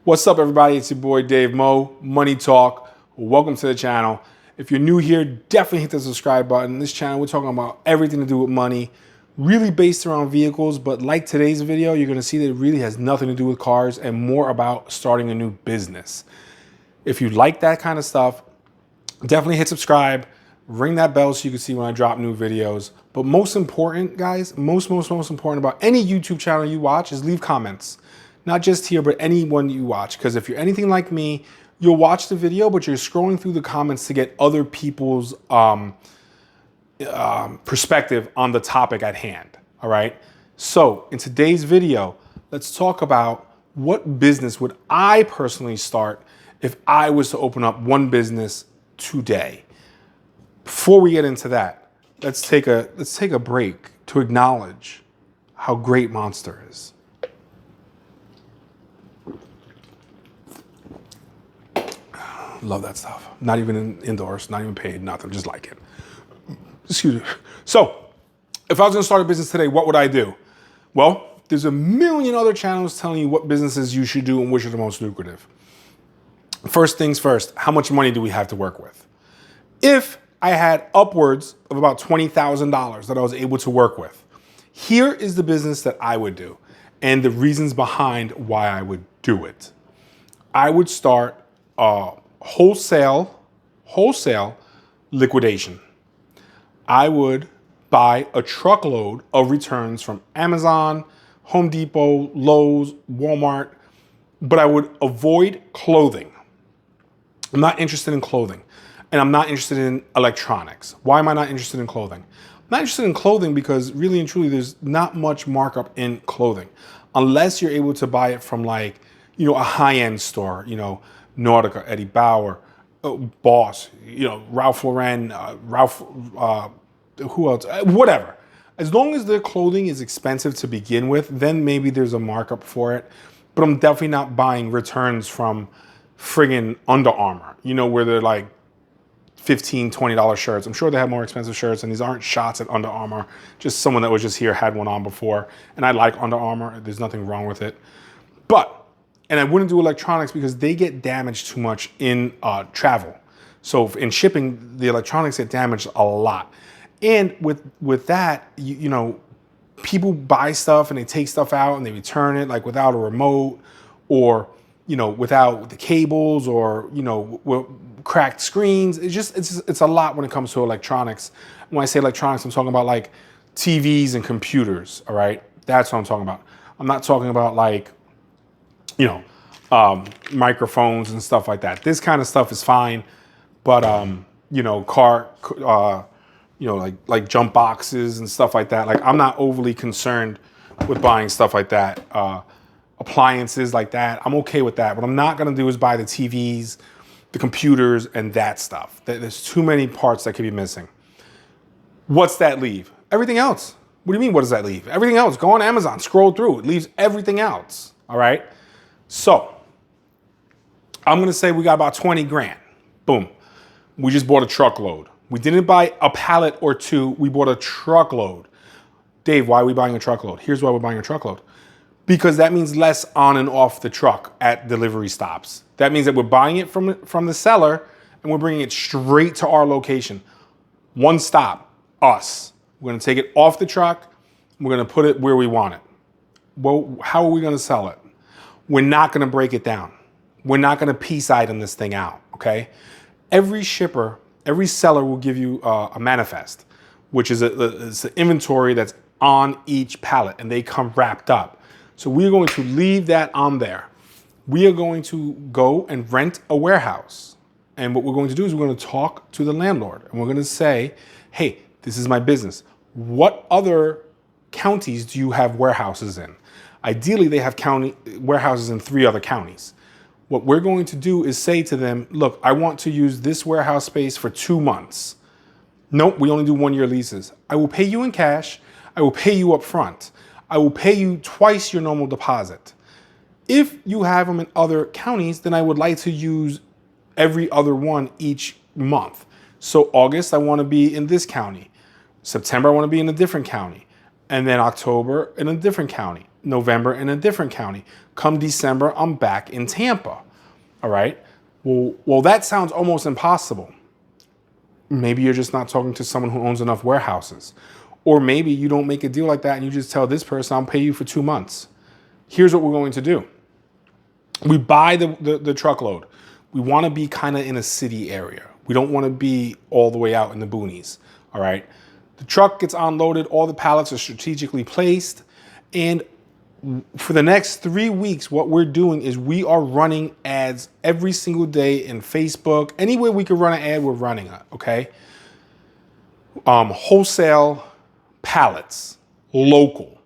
What's up, everybody? It's your boy Dave Mo, Money Talk. Welcome to the channel. If you're new here, definitely hit the subscribe button. In this channel, we're talking about everything to do with money, really based around vehicles, but like today's video, you're gonna see that it really has nothing to do with cars and more about starting a new business. If you like that kind of stuff, definitely hit subscribe, ring that bell so you can see when I drop new videos. But most important, guys, most important about any YouTube channel you watch is leave comments. Not just here, but anyone you watch. Because if you're anything like me, you'll watch the video, but you're scrolling through the comments to get other people's perspective on the topic at hand, all right? So in today's video, let's talk about what business would I personally start if I was to open up one business today. Before we get into that, let's take a break to acknowledge how great Monster is. Love that stuff. Not even endorsed, not even paid, nothing, just like it. Excuse me. So, if I was gonna start a business today, what would I do? Well, there's a million other channels telling you what businesses you should do and which are the most lucrative. First things first, how much money do we have to work with? If I had upwards of about $20,000 that I was able to work with, here is the business that I would do and the reasons behind why I would do it. I would start wholesale liquidation. I would buy a truckload of returns from Amazon, Home Depot, Lowe's, Walmart, but I would avoid clothing. I'm not interested in clothing, and I'm not interested in electronics. Why am I not interested in clothing? I'm not interested in clothing because really and truly there's not much markup in clothing unless you're able to buy it from a high-end store, Nautica, Eddie Bauer, Boss, Ralph Lauren, who else? Whatever. As long as the clothing is expensive to begin with, then maybe there's a markup for it. But I'm definitely not buying returns from friggin' Under Armour, where they're like $15, $20 shirts. I'm sure they have more expensive shirts, and these aren't shots at Under Armour. Just someone that was just here had one on before. And I like Under Armour. There's nothing wrong with it. And I wouldn't do electronics because they get damaged too much in travel. So in shipping, the electronics get damaged a lot. And with that, people buy stuff and they take stuff out and they return it without a remote or, without the cables or, cracked screens. It's a lot when it comes to electronics. When I say electronics, I'm talking about TVs and computers, all right? That's what I'm talking about. I'm not talking about microphones and stuff like that. This kind of stuff is fine, but like jump boxes and stuff like that. I'm not overly concerned with buying stuff like that. Appliances like that, I'm okay with that. What I'm not gonna do is buy the TVs, the computers, and that stuff. There's too many parts that could be missing. What's that leave? Everything else. What do you mean, what does that leave? Everything else. Go on Amazon, scroll through. It leaves everything else, all right? So, I'm gonna say we got about 20 grand. Boom. We just bought a truckload. We didn't buy a pallet or two, we bought a truckload. Dave, why are we buying a truckload? Here's why we're buying a truckload. Because that means less on and off the truck at delivery stops. That means that we're buying it from the seller and we're bringing it straight to our location. One stop, us. We're gonna take it off the truck, we're gonna put it where we want it. Well, how are we gonna sell it? We're not gonna break it down. We're not gonna piece item this thing out, okay? Every shipper, every seller will give you a manifest, which is it's an inventory that's on each pallet and they come wrapped up. So we're going to leave that on there. We are going to go and rent a warehouse. And what we're going to do is we're gonna talk to the landlord and we're gonna say, hey, this is my business. What other counties do you have warehouses in? Ideally, they have warehouses in 3 other counties. What we're going to do is say to them, look, I want to use this warehouse space for 2 months. Nope, we only do 1-year leases. I will pay you in cash. I will pay you up front. I will pay you twice your normal deposit. If you have them in other counties, then I would like to use every other one each month. So August, I want to be in this county. September, I want to be in a different county. And then October in a different county. November in a different county. Come December, I'm back in Tampa. All right. Well, that sounds almost impossible. Maybe you're just not talking to someone who owns enough warehouses. Or maybe you don't make a deal like that and you just tell this person, I'll pay you for 2 months. Here's what we're going to do. We buy the truckload. We want to be kind of in a city area. We don't want to be all the way out in the boonies. All right. The truck gets unloaded. All the pallets are strategically placed. And for the next 3 weeks, what we're doing is we are running ads every single day in Facebook. Anywhere we can run an ad, we're running it. Okay. Wholesale pallets, local.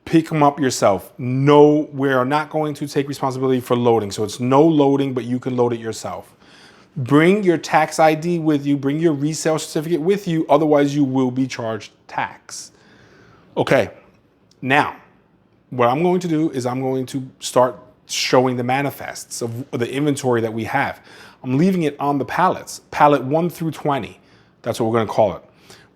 Pick them up yourself. No, we are not going to take responsibility for loading. So it's no loading, but you can load it yourself. Bring your tax ID with you. Bring your resale certificate with you. Otherwise, you will be charged tax. Okay. Now, what I'm going to do is I'm going to start showing the manifests of the inventory that we have. I'm leaving it on the pallets, pallet 1 through 20. That's what we're going to call it.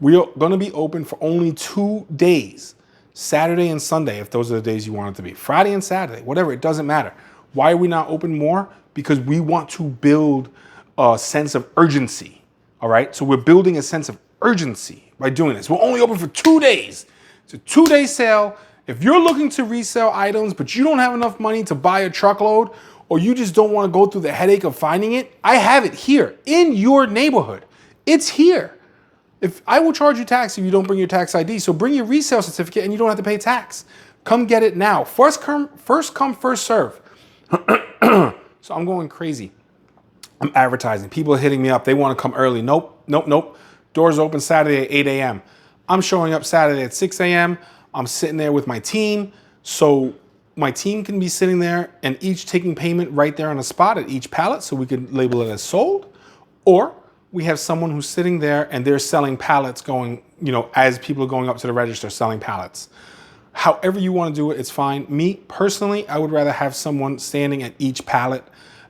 We are going to be open for only 2 days. Saturday and Sunday, if those are the days you want it to be. Friday and Saturday, whatever, it doesn't matter. Why are we not open more? Because we want to build a sense of urgency, all right? So we're building a sense of urgency by doing this. We're only open for 2 days. It's a 2-day sale. If you're looking to resell items, but you don't have enough money to buy a truckload, or you just don't want to go through the headache of finding it, I have it here in your neighborhood. It's here. If I will charge you tax if you don't bring your tax ID, so bring your resale certificate and you don't have to pay tax. Come get it now. First come, first serve. So I'm going crazy. I'm advertising. People are hitting me up. They want to come early. Nope. Doors open Saturday at 8 a.m. I'm showing up Saturday at 6 a.m. I'm sitting there with my team. So my team can be sitting there and each taking payment right there on the spot at each pallet so we can label it as sold. Or we have someone who's sitting there and they're selling pallets going, as people are going up to the register selling pallets. However you want to do it, it's fine. Me, personally, I would rather have someone standing at each pallet.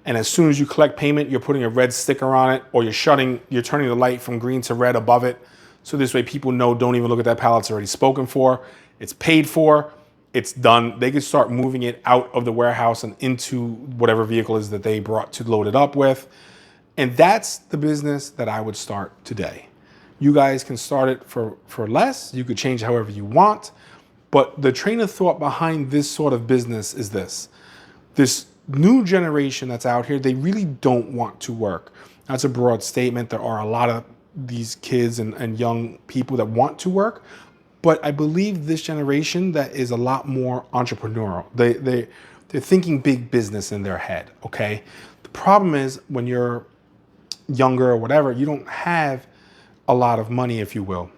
And as soon as you collect payment, you're putting a red sticker on it or you're turning the light from green to red above it. So this way people know, don't even look at that pallet. It's already spoken for. It's paid for. It's done. They can start moving it out of the warehouse and into whatever vehicle is that they brought to load it up with. And that's the business that I would start today. You guys can start it for less. You could change however you want. But the train of thought behind this sort of business is this. This new generation that's out here, they really don't want to work. That's a broad statement. There are a lot of these kids and young people that want to work. But I believe this generation that is a lot more entrepreneurial. They're thinking big business in their head, okay? The problem is when you're younger or whatever, you don't have a lot of money, if you will.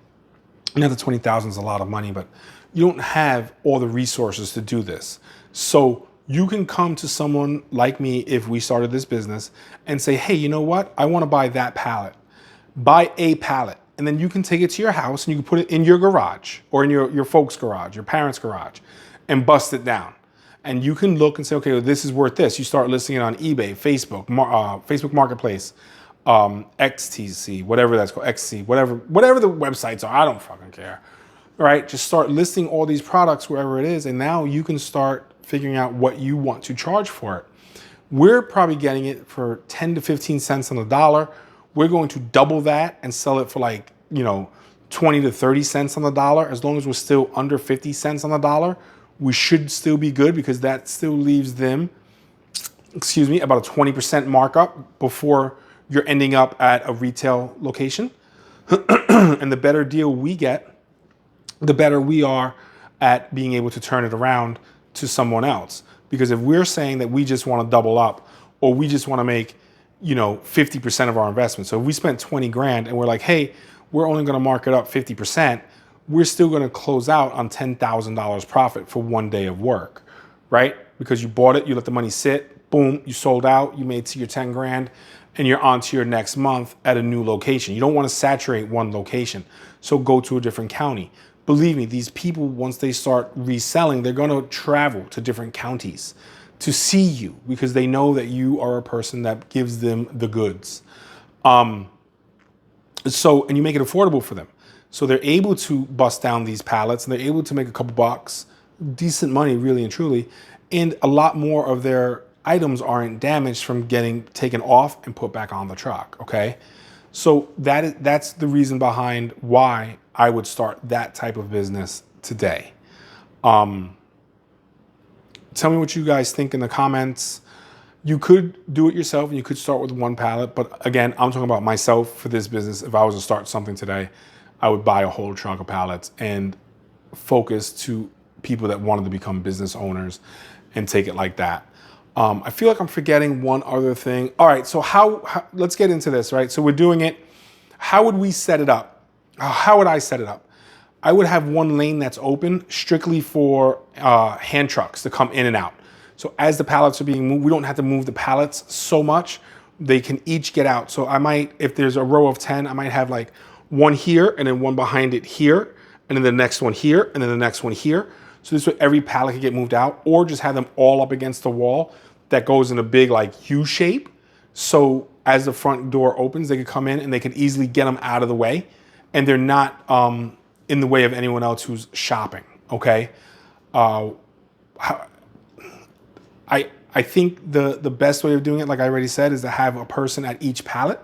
Not that 20,000 is a lot of money, but you don't have all the resources to do this. So you can come to someone like me if we started this business and say, hey, you know what? I want to buy that pallet. Buy a pallet. And then you can take it to your house and you can put it in your garage or in your folks' garage, your parents' garage, and bust it down. And you can look and say, okay, well, this is worth this. You start listing it on eBay, Facebook, Facebook Marketplace, XTC, whatever that's called, XC, whatever the websites are, I don't fucking care. All right, just start listing all these products wherever it is, and now you can start figuring out what you want to charge for it. We're probably getting it for 10 to 15 cents on the dollar. We're going to double that and sell it for 20 to 30 cents on the dollar. As long as we're still under 50 cents on the dollar, we should still be good because that still leaves them, about a 20% markup before you're ending up at a retail location. And the better deal we get, the better we are at being able to turn it around to someone else. Because if we're saying that we just want to double up or we just want to make 50% of our investment. So if we spent 20 grand and we're like, hey, we're only going to mark it up 50%, we're still going to close out on $10,000 profit for 1 day of work, right? Because you bought it, you let the money sit, boom, you sold out, you made to your 10 grand, and you're on to your next month at a new location. You don't want to saturate one location. So go to a different county. Believe me, these people, once they start reselling, they're going to travel to different counties to see you because they know that you are a person that gives them the goods. And you make it affordable for them. So they're able to bust down these pallets and they're able to make a couple bucks, decent money, really and truly, and a lot more of their items aren't damaged from getting taken off and put back on the truck, okay? So that's the reason behind why I would start that type of business today. Tell me what you guys think in the comments. You could do it yourself and you could start with one pallet, but again, I'm talking about myself for this business. If I was to start something today, I would buy a whole trunk of pallets and focus to people that wanted to become business owners and take it like that. I feel like I'm forgetting one other thing. All right, so how let's get into this, right? So we're doing it. How would we set it up? How would I set it up? I would have one lane that's open strictly for hand trucks to come in and out. So as the pallets are being moved, we don't have to move the pallets so much. They can each get out. So I might, if there's a row of 10, I might have like one here and then one behind it here, and then the next one here, and then the next one here. So this way every pallet can get moved out, or just have them all up against the wall that goes in a big like U shape. So as the front door opens, they could come in and they could easily get them out of the way, and they're not in the way of anyone else who's shopping, okay? I think the best way of doing it, like I already said, is to have a person at each pallet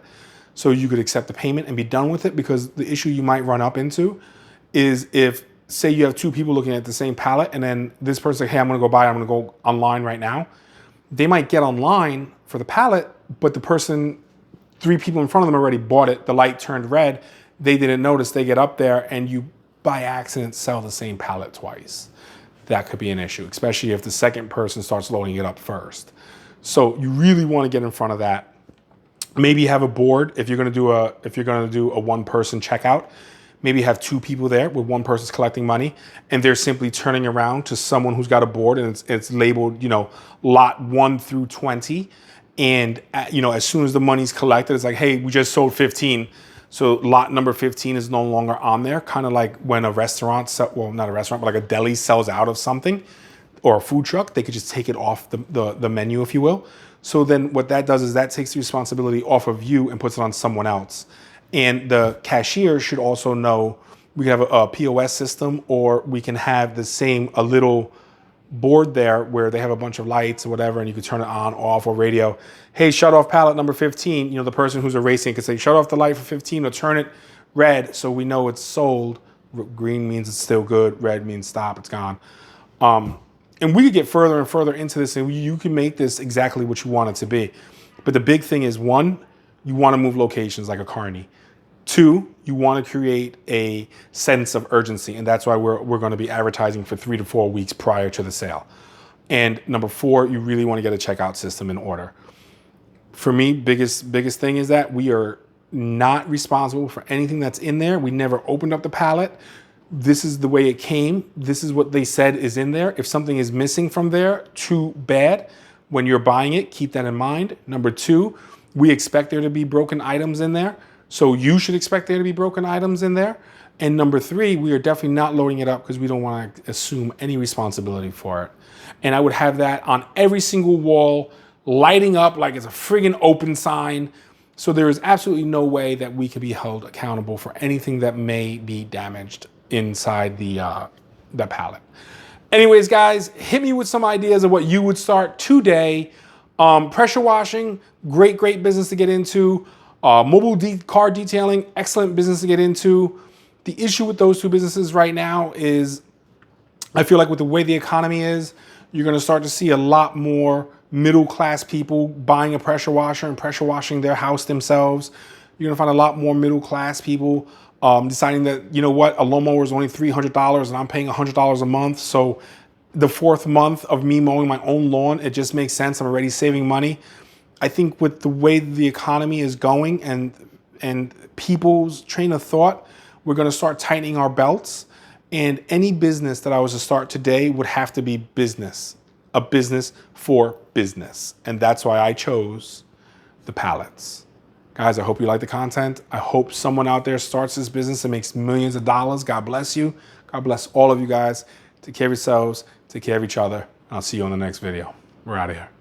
so you could accept the payment and be done with it, because the issue you might run up into is if, say you have two people looking at the same pallet and then this person's like, hey, I'm gonna go buy it, I'm gonna go online right now. They might get online for the pallet, but the person, 3 people in front of them already bought it, the light turned red, they didn't notice, they get up there and you by accident sell the same pallet twice. That could be an issue, especially if the second person starts loading it up first. So you really want to get in front of that. Maybe have a board if you're going to do a one-person checkout. Maybe have 2 people there with one person's collecting money, and they're simply turning around to someone who's got a board and it's labeled, you know, lot 1 through 20. And you know, as soon as the money's collected, it's like, hey, we just sold 15. So lot number 15 is no longer on there. Kind of like when a restaurant, well, not a restaurant, but like a deli sells out of something, or a food truck, they could just take it off the menu, if you will. So then what that does is that takes the responsibility off of you and puts it on someone else. And the cashier should also know, we can have a POS system, or we can have a little board there where they have a bunch of lights or whatever, and you can turn it on, off, or radio. Hey, shut off pallet number 15. You know, the person who's erasing could say, shut off the light for 15, or turn it red so we know it's sold. Green means it's still good. Red means stop, it's gone. And we could get further and further into this, and you can make this exactly what you want it to be. But the big thing is, 1, you want to move locations like a carny. 2, you want to create a sense of urgency, and that's why we're going to be advertising for 3 to 4 weeks prior to the sale. And number 4, you really want to get a checkout system in order. For me, biggest thing is that we are not responsible for anything that's in there. We never opened up the pallet. This is the way it came. This is what they said is in there. If something is missing from there, too bad. When you're buying it, keep that in mind. Number 2, we expect there to be broken items in there. So you should expect there to be broken items in there. And number 3, we are definitely not loading it up because we don't want to assume any responsibility for it. And I would have that on every single wall, lighting up like it's a friggin' open sign. So there is absolutely no way that we can be held accountable for anything that may be damaged inside the pallet. Anyways, guys, hit me with some ideas of what you would start today. Pressure washing, great business to get into. Mobile car detailing, excellent business to get into. The issue with those 2 businesses right now is, I feel like with the way the economy is, you're going to start to see a lot more middle-class people buying a pressure washer and pressure washing their house themselves. You're going to find a lot more middle-class people deciding that, you know what, a lawnmower is only $300 and I'm paying $100 a month. So the 4th month of me mowing my own lawn, it just makes sense. I'm already saving money. I think with the way the economy is going and people's train of thought, we're going to start tightening our belts. And any business that I was to start today would have to be business, a business for business. And that's why I chose the pallets. Guys, I hope you like the content. I hope someone out there starts this business and makes millions of dollars. God bless you. God bless all of you guys. Take care of yourselves. Take care of each other. I'll see you on the next video. We're out of here.